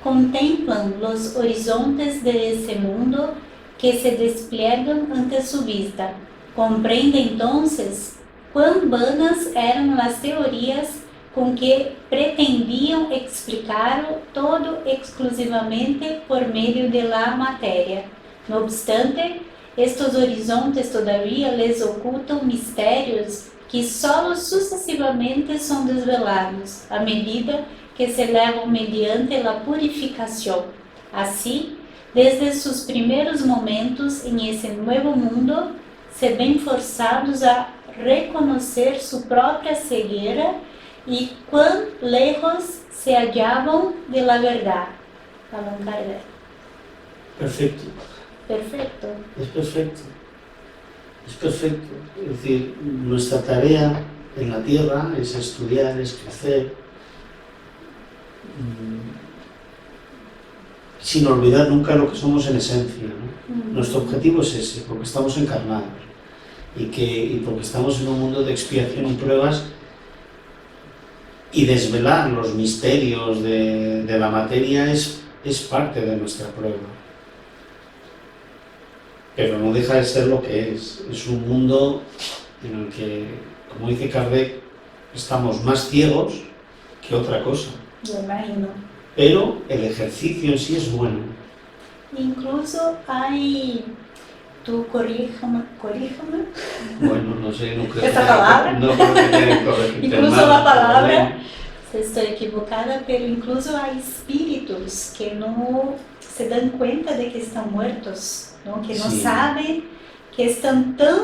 contemplan los horizontes de ese mundo que se despliegan ante su vista. Comprende entonces cuán vanas eran las teorías con que pretendían explicarlo todo exclusivamente por medio de la materia. No obstante, estos horizontes todavía les ocultan misterios que sólo sucesivamente son desvelados a medida que se elevan mediante la purificación. Así, desde sus primeros momentos en ese nuevo mundo, se ven forzados a reconocer su propia ceguera y cuán lejos se hallaban de la verdad. Allan Kardec. Perfecto. Perfecto. Es perfecto. Es perfecto. Es decir, nuestra tarea en la tierra es estudiar, es crecer, sin olvidar nunca lo que somos en esencia, ¿no? Nuestro objetivo es ese, porque estamos encarnados y porque estamos en un mundo de expiación y pruebas, y desvelar los misterios de la materia es parte de nuestra prueba. Pero no deja de ser lo que es. Es un mundo en el que, como dice Kardec, estamos más ciegos que otra cosa. Yo imagino. Pero el ejercicio en sí es bueno. Incluso hay... Tú corríjame. Bueno, no sé, no creo ¿Esa palabra? No creo que tenga que corregirte Incluso mal, la palabra, ¿vale? estoy equivocada, pero incluso hay espíritus que no se dan cuenta de que están muertos, ¿no? Que no Sí. saben, que están tan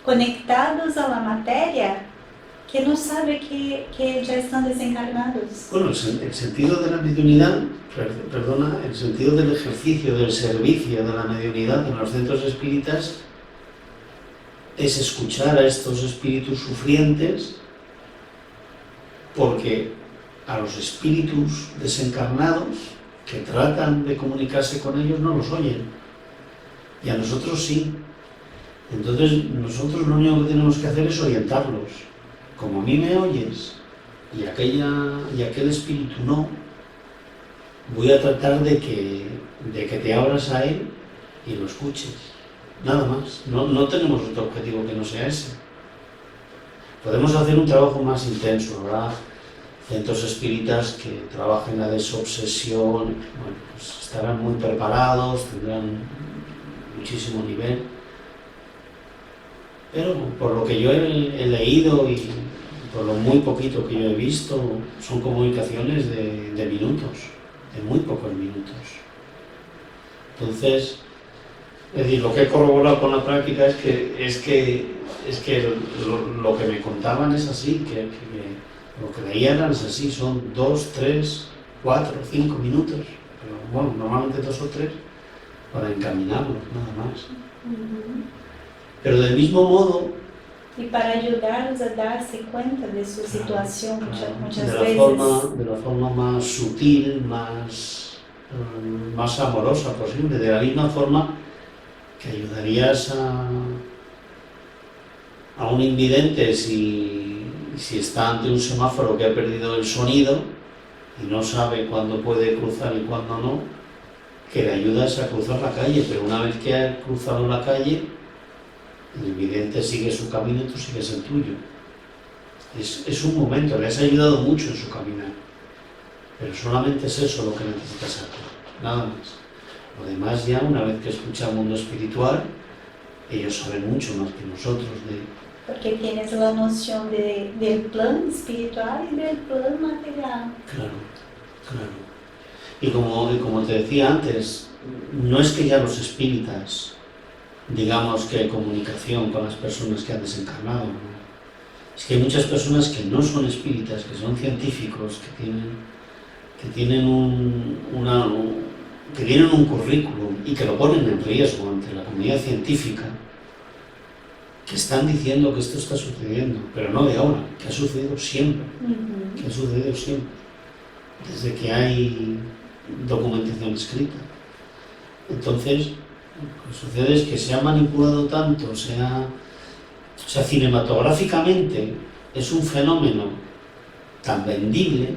conectados a la materia que no saben que ya están desencarnados. Bueno, el sentido de la mediunidad, el sentido del ejercicio, del servicio de la mediunidad en los centros espíritas es escuchar a estos espíritus sufrientes, porque a los espíritus desencarnados que tratan de comunicarse con ellos no los oyen, y a nosotros sí. Entonces nosotros lo único que tenemos que hacer es orientarlos, como a mí me oyes y aquel espíritu no, voy a tratar de que te abras a él y lo escuches. Nada más. No tenemos otro objetivo que no sea ese. Podemos hacer un trabajo más intenso. Habrá centros espíritas que trabajen la desobsesión, bueno, pues estarán muy preparados, tendrán muchísimo nivel. Pero por lo que yo he leído y por lo muy poquito que yo he visto, son comunicaciones de minutos, de muy pocos minutos. Entonces, es decir, lo que he corroborado con la práctica es que lo que me contaban es así, que lo que leían es así, son 2, 3, 4, 5 minutos, pero bueno, normalmente 2 o 3, para encaminarlos, nada más. Pero del mismo modo... Y para ayudarlos a darse cuenta de su situación muchas de veces. De la forma más sutil, más amorosa posible, de la misma forma que ayudarías a un invidente si está ante un semáforo que ha perdido el sonido y no sabe cuándo puede cruzar y cuándo no, que le ayudas a cruzar la calle, pero una vez que ha cruzado la calle, el invidente sigue su camino y tú sigues el tuyo. Es un momento, le has ayudado mucho en su caminar, pero solamente es eso lo que necesitas hacer, nada más. Lo demás ya, una vez que escucha el mundo espiritual, ellos saben mucho más que nosotros Porque tienes la noción del plan espiritual y del plan material. Claro. Y como te decía antes, no es que ya los espíritas, digamos que hay comunicación con las personas que han desencarnado, ¿no? Es que hay muchas personas que no son espíritas, que son científicos, que tienen un currículum y que lo ponen en riesgo ante la comunidad científica, que están diciendo que esto está sucediendo, pero no de ahora, que ha sucedido siempre, desde que hay documentación escrita. Entonces, lo que sucede es que se ha manipulado tanto, o sea, cinematográficamente es un fenómeno tan vendible,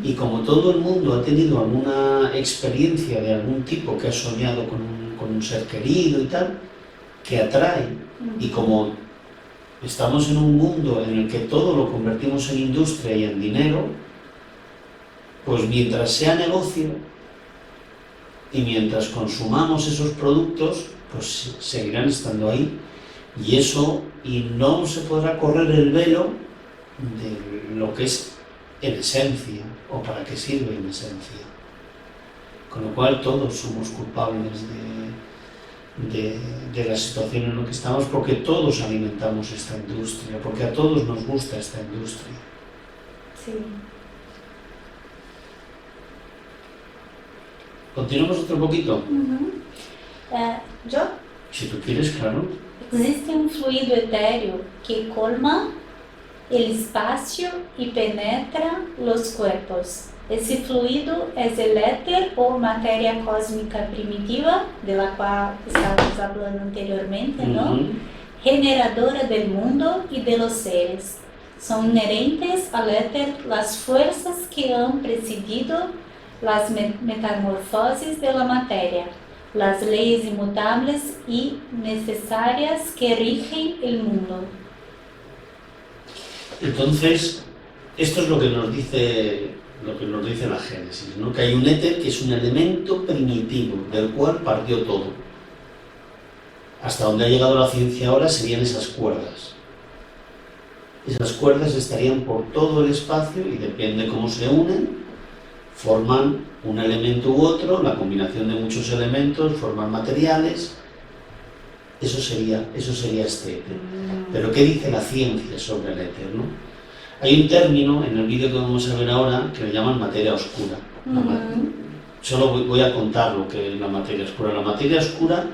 y como todo el mundo ha tenido alguna experiencia de algún tipo, que ha soñado con un ser querido y tal, que atrae, y como estamos en un mundo en el que todo lo convertimos en industria y en dinero, pues mientras sea negocio y mientras consumamos esos productos, pues seguirán estando ahí, y no se podrá correr el velo de lo que es en esencia, o para qué sirve en esencia. Con lo cual todos somos culpables de la situación en la que estamos, porque todos alimentamos esta industria, porque a todos nos gusta esta industria. Sí. ¿Continuamos otro poquito? ¿Yo? Si tú quieres, claro. Existe un fluido etéreo que colma el espacio y penetra los cuerpos. Ese fluido es el éter o materia cósmica primitiva, de la cual estábamos hablando anteriormente, ¿no? Generadora del mundo y de los seres. Son inherentes al éter las fuerzas que han precedido las metamorfosis de la materia, las leyes inmutables y necesarias que rigen el mundo. Entonces, esto es lo que nos dice la Génesis, ¿no? Que hay un éter que es un elemento primitivo del cual partió todo. Hasta donde ha llegado la ciencia ahora serían esas cuerdas. Esas cuerdas estarían por todo el espacio y depende cómo se unen, forman un elemento u otro, la combinación de muchos elementos, forman materiales. Eso sería este éter. Pero ¿qué dice la ciencia sobre el éter, no? Hay un término en el vídeo que vamos a ver ahora que le llaman materia oscura. Solo voy a contar lo que es la materia oscura. La materia oscura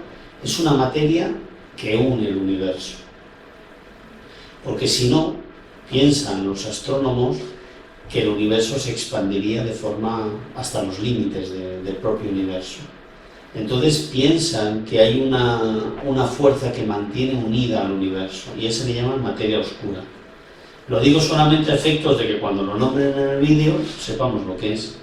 es una materia que une el universo. Porque si no, piensan los astrónomos que el universo se expandiría de forma hasta los límites del propio universo. Entonces piensan que hay una fuerza que mantiene unida al universo, y esa le llaman materia oscura. Lo digo solamente a efectos de que cuando lo nombren en el vídeo sepamos lo que es.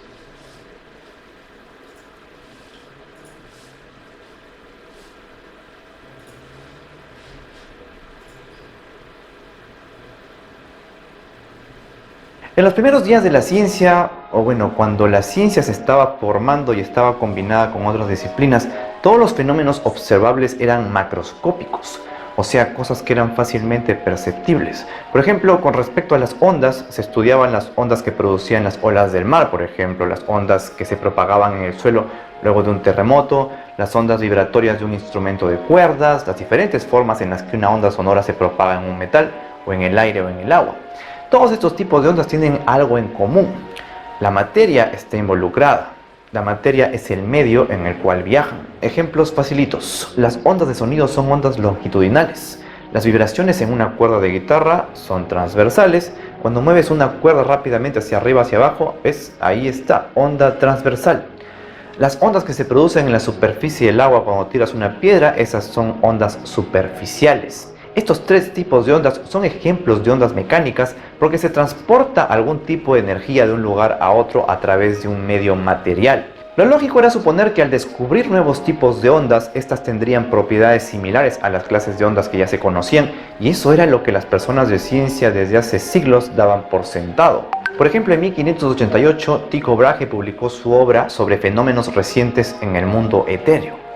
En los primeros días de la ciencia, o bueno, cuando la ciencia se estaba formando y estaba combinada con otras disciplinas, todos los fenómenos observables eran macroscópicos, o sea, cosas que eran fácilmente perceptibles. Por ejemplo, con respecto a las ondas, se estudiaban las ondas que producían las olas del mar, por ejemplo, las ondas que se propagaban en el suelo luego de un terremoto, las ondas vibratorias de un instrumento de cuerdas, las diferentes formas en las que una onda sonora se propaga en un metal, o en el aire o en el agua. Todos estos tipos de ondas tienen algo en común. La materia está involucrada. La materia es el medio en el cual viajan. Ejemplos facilitos. Las ondas de sonido son ondas longitudinales. Las vibraciones en una cuerda de guitarra son transversales. Cuando mueves una cuerda rápidamente hacia arriba, hacia abajo, ¿ves? Ahí está, onda transversal. Las ondas que se producen en la superficie del agua cuando tiras una piedra, esas son ondas superficiales. Estos tres tipos de ondas son ejemplos de ondas mecánicas porque se transporta algún tipo de energía de un lugar a otro a través de un medio material. Lo lógico era suponer que al descubrir nuevos tipos de ondas, estas tendrían propiedades similares a las clases de ondas que ya se conocían, y eso era lo que las personas de ciencia desde hace siglos daban por sentado. Por ejemplo, en 1588, Tycho Brahe publicó su obra sobre fenómenos recientes en el mundo etéreo.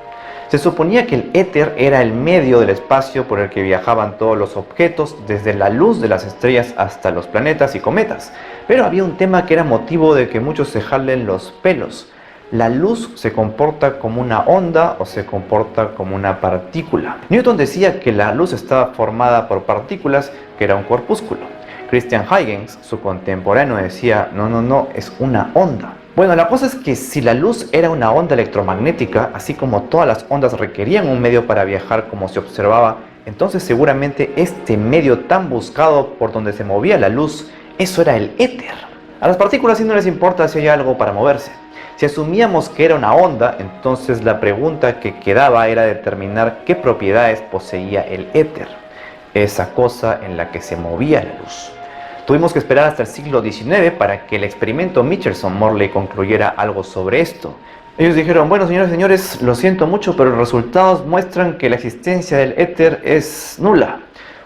Se suponía que el éter era el medio del espacio por el que viajaban todos los objetos, desde la luz de las estrellas hasta los planetas y cometas. Pero había un tema que era motivo de que muchos se jalen los pelos. ¿La luz se comporta como una onda o se comporta como una partícula? Newton decía que la luz estaba formada por partículas, que era un corpúsculo. Christian Huygens, su contemporáneo, decía, no, es una onda. Bueno, la cosa es que si la luz era una onda electromagnética, así como todas las ondas requerían un medio para viajar como se observaba, entonces seguramente este medio tan buscado por donde se movía la luz, eso era el éter. A las partículas sí no les importa si hay algo para moverse. Si asumíamos que era una onda, entonces la pregunta que quedaba era determinar qué propiedades poseía el éter, esa cosa en la que se movía la luz. Tuvimos que esperar hasta el siglo XIX para que el experimento Michelson-Morley concluyera algo sobre esto. Ellos dijeron, bueno, señores y señores, lo siento mucho, pero los resultados muestran que la existencia del éter es nula.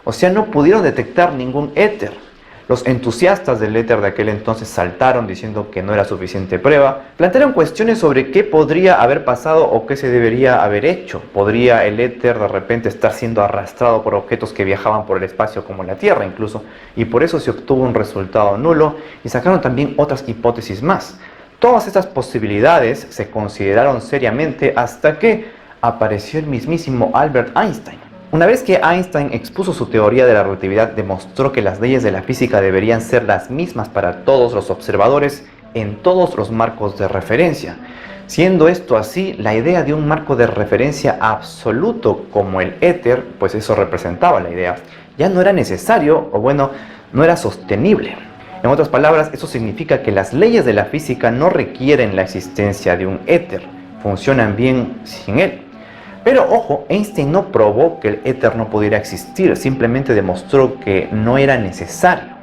O sea, no pudieron detectar ningún éter. Los entusiastas del éter de aquel entonces saltaron diciendo que no era suficiente prueba. Plantearon cuestiones sobre qué podría haber pasado o qué se debería haber hecho. ¿Podría el éter de repente estar siendo arrastrado por objetos que viajaban por el espacio como la Tierra incluso? Y por eso se obtuvo un resultado nulo y sacaron también otras hipótesis más. Todas estas posibilidades se consideraron seriamente hasta que apareció el mismísimo Albert Einstein. Una vez que Einstein expuso su teoría de la relatividad, demostró que las leyes de la física deberían ser las mismas para todos los observadores en todos los marcos de referencia. Siendo esto así, la idea de un marco de referencia absoluto como el éter, pues eso representaba la idea, ya no era necesario, o bueno, no era sostenible. En otras palabras, eso significa que las leyes de la física no requieren la existencia de un éter, funcionan bien sin él. Pero ojo, Einstein no probó que el éter no pudiera existir, simplemente demostró que no era necesario.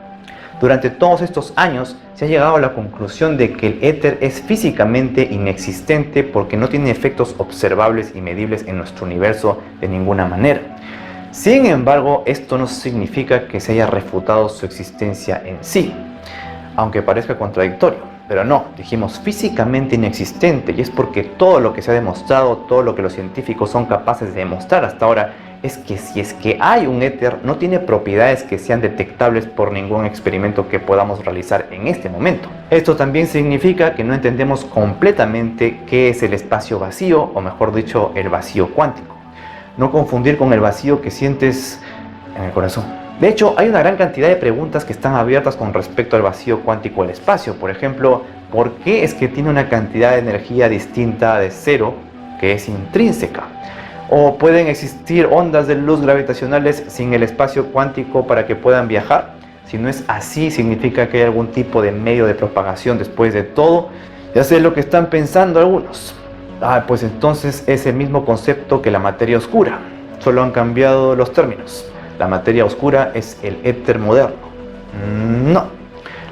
Durante todos estos años se ha llegado a la conclusión de que el éter es físicamente inexistente porque no tiene efectos observables y medibles en nuestro universo de ninguna manera. Sin embargo, esto no significa que se haya refutado su existencia en sí, aunque parezca contradictorio. Pero no, dijimos físicamente inexistente, y es porque todo lo que se ha demostrado, todo lo que los científicos son capaces de demostrar hasta ahora, es que si es que hay un éter, no tiene propiedades que sean detectables por ningún experimento que podamos realizar en este momento. Esto también significa que no entendemos completamente qué es el espacio vacío, o mejor dicho, el vacío cuántico. No confundir con el vacío que sientes en el corazón. De hecho, hay una gran cantidad de preguntas que están abiertas con respecto al vacío cuántico del espacio. Por ejemplo, ¿por qué es que tiene una cantidad de energía distinta de cero que es intrínseca? ¿O pueden existir ondas de luz gravitacionales sin el espacio cuántico para que puedan viajar? Si no es así, significa que hay algún tipo de medio de propagación después de todo. Ya sé lo que están pensando algunos. Pues entonces es el mismo concepto que la materia oscura. Solo han cambiado los términos. La materia oscura es el éter moderno. No.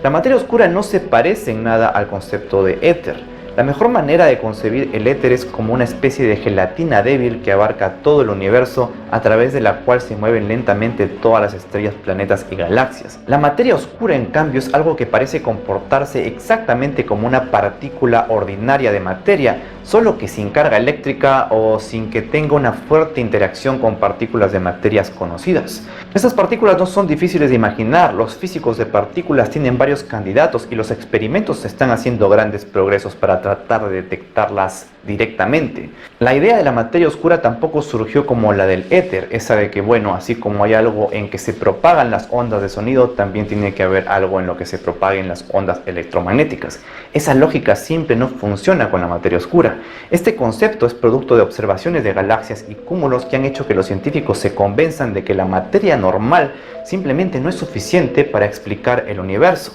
La materia oscura no se parece en nada al concepto de éter. La mejor manera de concebir el éter es como una especie de gelatina débil que abarca todo el universo, a través de la cual se mueven lentamente todas las estrellas, planetas y galaxias. La materia oscura, en cambio, es algo que parece comportarse exactamente como una partícula ordinaria de materia, solo que sin carga eléctrica o sin que tenga una fuerte interacción con partículas de materias conocidas. Estas partículas no son difíciles de imaginar. Los físicos de partículas tienen varios candidatos y los experimentos están haciendo grandes progresos para tratar de detectarlas directamente. La idea de la materia oscura tampoco surgió como la del éter, esa de que, bueno, así como hay algo en que se propagan las ondas de sonido, también tiene que haber algo en lo que se propaguen las ondas electromagnéticas. Esa lógica simple no funciona con la materia oscura. Este concepto es producto de observaciones de galaxias y cúmulos que han hecho que los científicos se convenzan de que la materia normal simplemente no es suficiente para explicar el universo.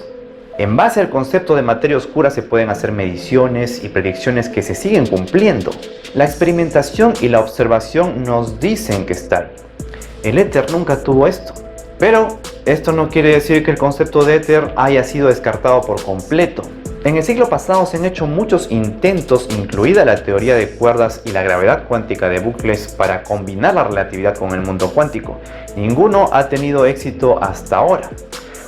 En base al concepto de materia oscura se pueden hacer mediciones y predicciones que se siguen cumpliendo. La experimentación y la observación nos dicen que está ahí. El éter nunca tuvo esto. Pero esto no quiere decir que el concepto de éter haya sido descartado por completo. En el siglo pasado se han hecho muchos intentos, incluida la teoría de cuerdas y la gravedad cuántica de bucles, para combinar la relatividad con el mundo cuántico. Ninguno ha tenido éxito hasta ahora.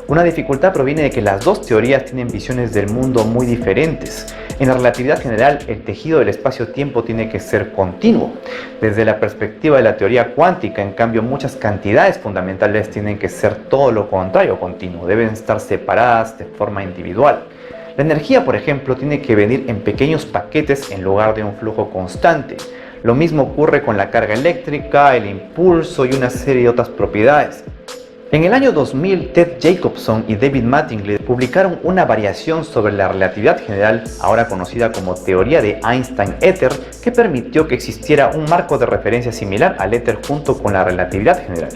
Una dificultad proviene de que las dos teorías tienen visiones del mundo muy diferentes. En la relatividad general, el tejido del espacio-tiempo tiene que ser continuo. Desde la perspectiva de la teoría cuántica, en cambio, muchas cantidades fundamentales tienen que ser todo lo contrario continuo, deben estar separadas de forma individual. La energía, por ejemplo, tiene que venir en pequeños paquetes en lugar de un flujo constante. Lo mismo ocurre con la carga eléctrica, el impulso y una serie de otras propiedades. En el año 2000, Ted Jacobson y David Mattingly publicaron una variación sobre la relatividad general, ahora conocida como teoría de Einstein-Éter, que permitió que existiera un marco de referencia similar al éter junto con la relatividad general.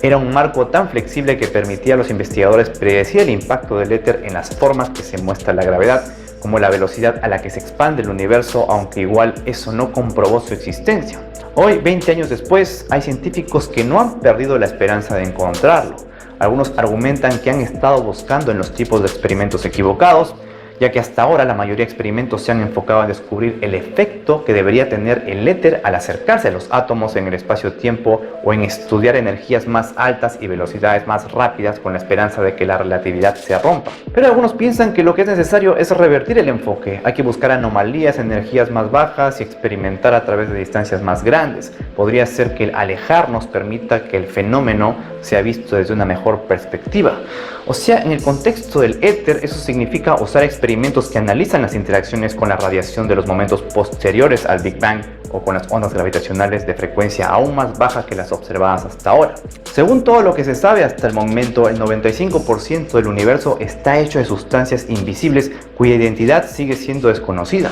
Era un marco tan flexible que permitía a los investigadores predecir el impacto del éter en las formas que se muestra la gravedad, como la velocidad a la que se expande el universo, aunque igual eso no comprobó su existencia. Hoy, 20 años después, hay científicos que no han perdido la esperanza de encontrarlo. Algunos argumentan que han estado buscando en los tipos de experimentos equivocados, ya que hasta ahora la mayoría de experimentos se han enfocado en descubrir el efecto que debería tener el éter al acercarse a los átomos en el espacio-tiempo, o en estudiar energías más altas y velocidades más rápidas con la esperanza de que la relatividad se rompa. Pero algunos piensan que lo que es necesario es revertir el enfoque. Hay que buscar anomalías en energías más bajas y experimentar a través de distancias más grandes. Podría ser que el alejarnos permita que el fenómeno sea visto desde una mejor perspectiva. O sea, en el contexto del éter, eso significa usar experimentos que analizan las interacciones con la radiación de los momentos posteriores al Big Bang, o con las ondas gravitacionales de frecuencia aún más baja que las observadas hasta ahora. Según todo lo que se sabe hasta el momento, el 95% del universo está hecho de sustancias invisibles cuya identidad sigue siendo desconocida.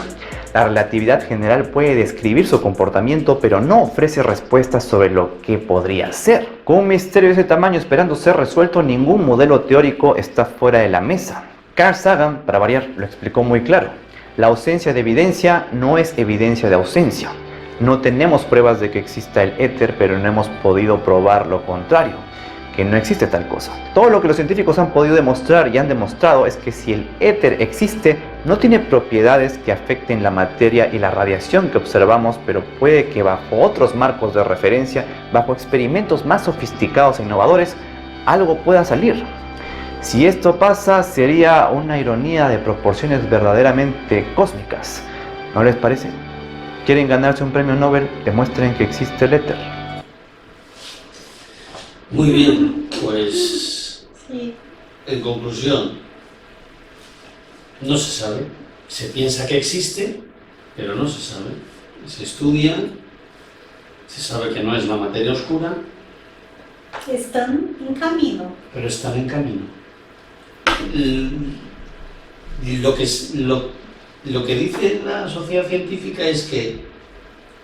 La relatividad general puede describir su comportamiento, pero no ofrece respuestas sobre lo que podría ser. Con un misterio de ese tamaño esperando ser resuelto, ningún modelo teórico está fuera de la mesa. Carl Sagan, para variar, lo explicó muy claro. La ausencia de evidencia no es evidencia de ausencia. No tenemos pruebas de que exista el éter, pero no hemos podido probar lo contrario, que no existe tal cosa. Todo lo que los científicos han podido demostrar y han demostrado es que si el éter existe, no tiene propiedades que afecten la materia y la radiación que observamos, pero puede que bajo otros marcos de referencia, bajo experimentos más sofisticados e innovadores, algo pueda salir. Si esto pasa, sería una ironía de proporciones verdaderamente cósmicas. ¿No les parece? ¿Quieren ganarse un premio Nobel? Demuestren que existe el éter. Muy bien, pues Sí. en conclusión, no se sabe. Se piensa que existe, pero no se sabe. Se estudia, se sabe que no es la materia oscura, Están en camino. pero están en camino. Lo que dice la sociedad científica es que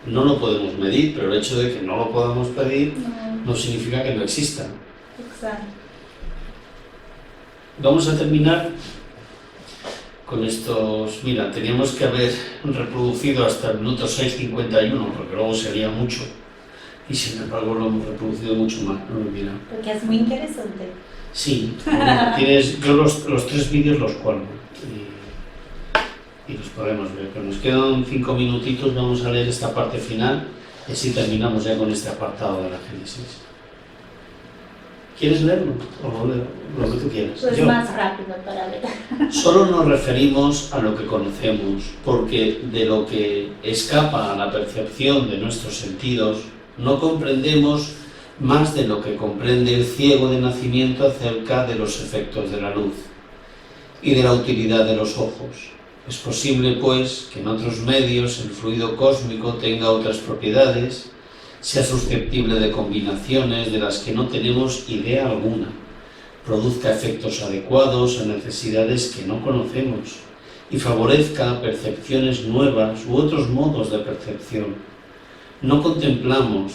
no lo podemos medir, pero el hecho de que no lo podamos medir no significa que no exista. Exacto. Vamos a terminar con estos. Mira, teníamos que haber reproducido hasta el minuto 6:51, porque luego sería mucho. y sin embargo lo hemos reproducido mucho más, no lo he mirado. Porque es muy interesante. Sí, yo los 3 vídeos los cuelgo y los podemos ver, pero nos quedan 5 minutitos, vamos a leer esta parte final y así terminamos ya con este apartado de la Génesis. ¿Quieres leerlo? O lo que tú quieras. Pues Yo. más rápido para ver. Solo nos referimos a lo que conocemos, porque de lo que escapa a la percepción de nuestros sentidos, no comprendemos más de lo que comprende el ciego de nacimiento acerca de los efectos de la luz y de la utilidad de los ojos. Es posible, pues, que en otros medios el fluido cósmico tenga otras propiedades, sea susceptible de combinaciones de las que no tenemos idea alguna, produzca efectos adecuados a necesidades que no conocemos y favorezca percepciones nuevas u otros modos de percepción. No contemplamos,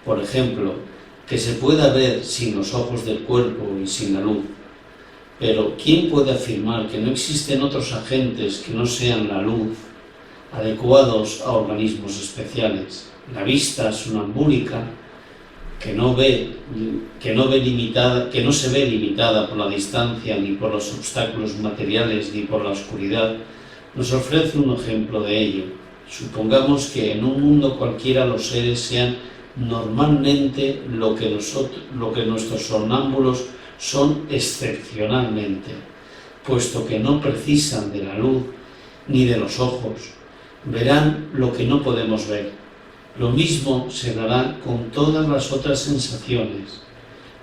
por ejemplo, que se pueda ver sin los ojos del cuerpo y sin la luz, pero ¿quién puede afirmar que no existen otros agentes que no sean la luz, adecuados a organismos especiales? La vista sonambúlica, que no se ve limitada por la distancia ni por los obstáculos materiales ni por la oscuridad, nos ofrece un ejemplo de ello. Supongamos que en un mundo cualquiera los seres sean normalmente lo que nuestros sonámbulos son excepcionalmente, puesto que no precisan de la luz ni de los ojos, verán lo que no podemos ver. Lo mismo se dará con todas las otras sensaciones,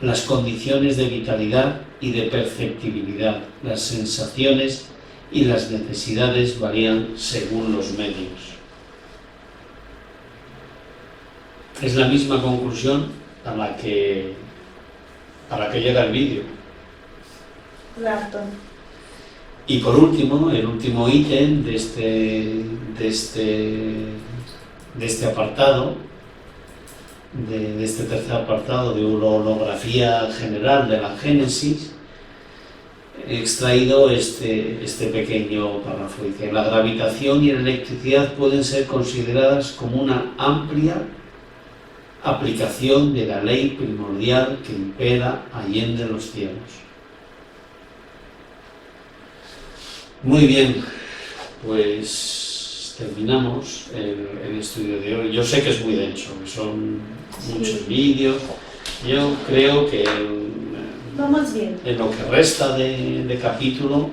las condiciones de vitalidad y de perceptibilidad. Las sensaciones y las necesidades varían según los medios. Es la misma conclusión a la que llega el vídeo. Exacto. Y por último, el último ítem de este apartado, de este tercer apartado de holografía general de la Génesis, he extraído este pequeño párrafo. Dice: la gravitación y la electricidad pueden ser consideradas como una amplia aplicación de la ley primordial que impera allende los cielos. Muy bien, pues terminamos el estudio de hoy. Yo sé que es muy denso, que son muchos vídeos. Yo creo que Vamos bien. en lo que resta de capítulo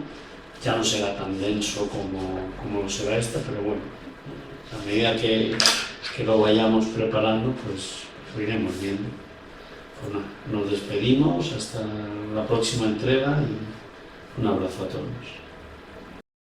ya no será tan denso como lo será esta, pero bueno, a medida que lo vayamos preparando, pues lo iremos viendo. Pues nada, nos despedimos hasta la próxima entrega y un abrazo a todos.